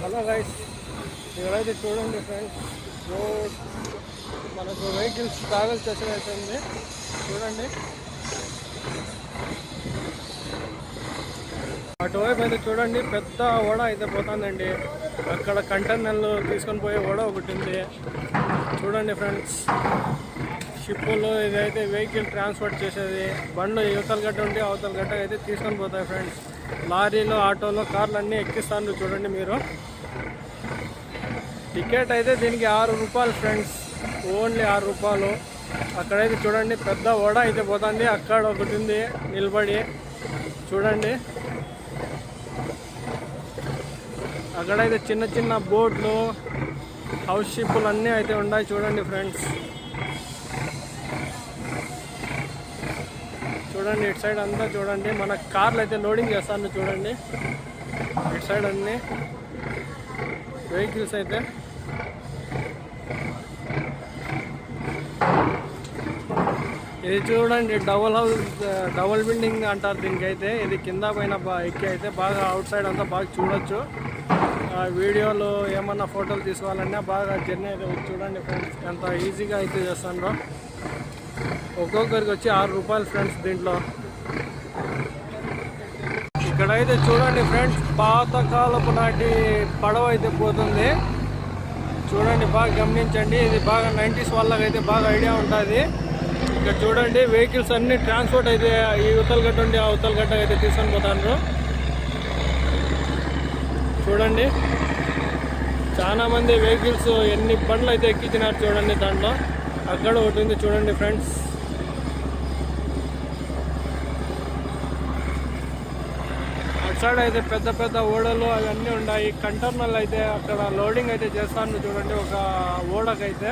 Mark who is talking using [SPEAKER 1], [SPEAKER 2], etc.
[SPEAKER 1] Hello guys, ఇక్కడైతే చూడండి friends, road మనకు వెహికల్స్ ట్రావెల్ చేసేదైతే ఉంది. చూడండి అటువైపు అయితే చూడండి పెద్ద ఓడ అయితే పోతుందండి. అక్కడ కంటైనర్లు తీసుకొని పోయే ఓడ ఒకటి ఉంది. చూడండి ఫ్రెండ్స్, షిప్పులు ఇదైతే వెహికల్ ట్రాన్స్పోర్ట్ చేసేది. బండ్లు యువతల గడ్డ ఉండి అవతల గడ్డ అయితే తీసుకొని పోతాయి ఫ్రెండ్స్. లారీలు, ఆటోలు, కార్లు అన్నీ ఎక్కిస్తాను చూడండి మీరు. టికెట్ అయితే దీనికి 6 రూపాయలు ఫ్రెండ్స్, ఓన్లీ 6 రూపాయలు. అక్కడైతే చూడండి పెద్ద ఓడ అయితే పోతుంది. అక్కడ ఒకటి ఉంది నిలబడి, చూడండి. అక్కడైతే చిన్న చిన్న బోట్లు, హౌస్ షిప్పులు అన్నీ అయితే ఉన్నాయి చూడండి ఫ్రెండ్స్. చూడండి ఇటు సైడ్ అంతా చూడండి, మన కార్లు అయితే లోడింగ్ చేస్తాను చూడండి. ఇటు సైడ్ అన్నీ వెహికల్స్ అయితే ఇది చూడండి డబుల్ బిల్డింగ్ అంటారు దీనికైతే. ఇది కింద పైన ఎక్కి అయితే బాగా అవుట్ సైడ్ అంతా బాగా చూడొచ్చు. వీడియోలు ఏమన్నా ఫోటోలు తీసుకోవాలన్నా బాగా జర్నీ అయితే చూడండి ఫ్రెండ్స్, ఎంత ఈజీగా అయితే చేస్తాను. ఒక్కొక్కరికి వచ్చి 6 రూపాయలు ఫ్రెండ్స్. దీంట్లో ఇక్కడైతే చూడండి ఫ్రెండ్స్, పాతకాలపు నాటి పడవ అయితే పోతుంది చూడండి. బాగా గమనించండి, ఇది బాగా 90s వాళ్ళకి అయితే బాగా ఐడియా ఉంటుంది. ఇక్కడ చూడండి వెహికల్స్ అన్ని ట్రాన్స్పోర్ట్ అయితే ఈ ఉత్తల గడ్డ ఉండి ఆ ఉత్తల గడ్డ అయితే తీసుకొని పోతాను. చూడండి చాలా మంది వెహికల్స్ ఎన్ని బండ్లు అయితే ఎక్కించినారు చూడండి. దాంట్లో అక్కడ ఒకటి ఉంది చూడండి ఫ్రెండ్స్. అటు సైడ్ అయితే పెద్ద పెద్ద ఓడలు అవన్నీ ఉన్నాయి. కంటైనర్లు అయితే అక్కడ లోడింగ్ అయితే చేస్తాను చూడండి ఒక ఓడకైతే.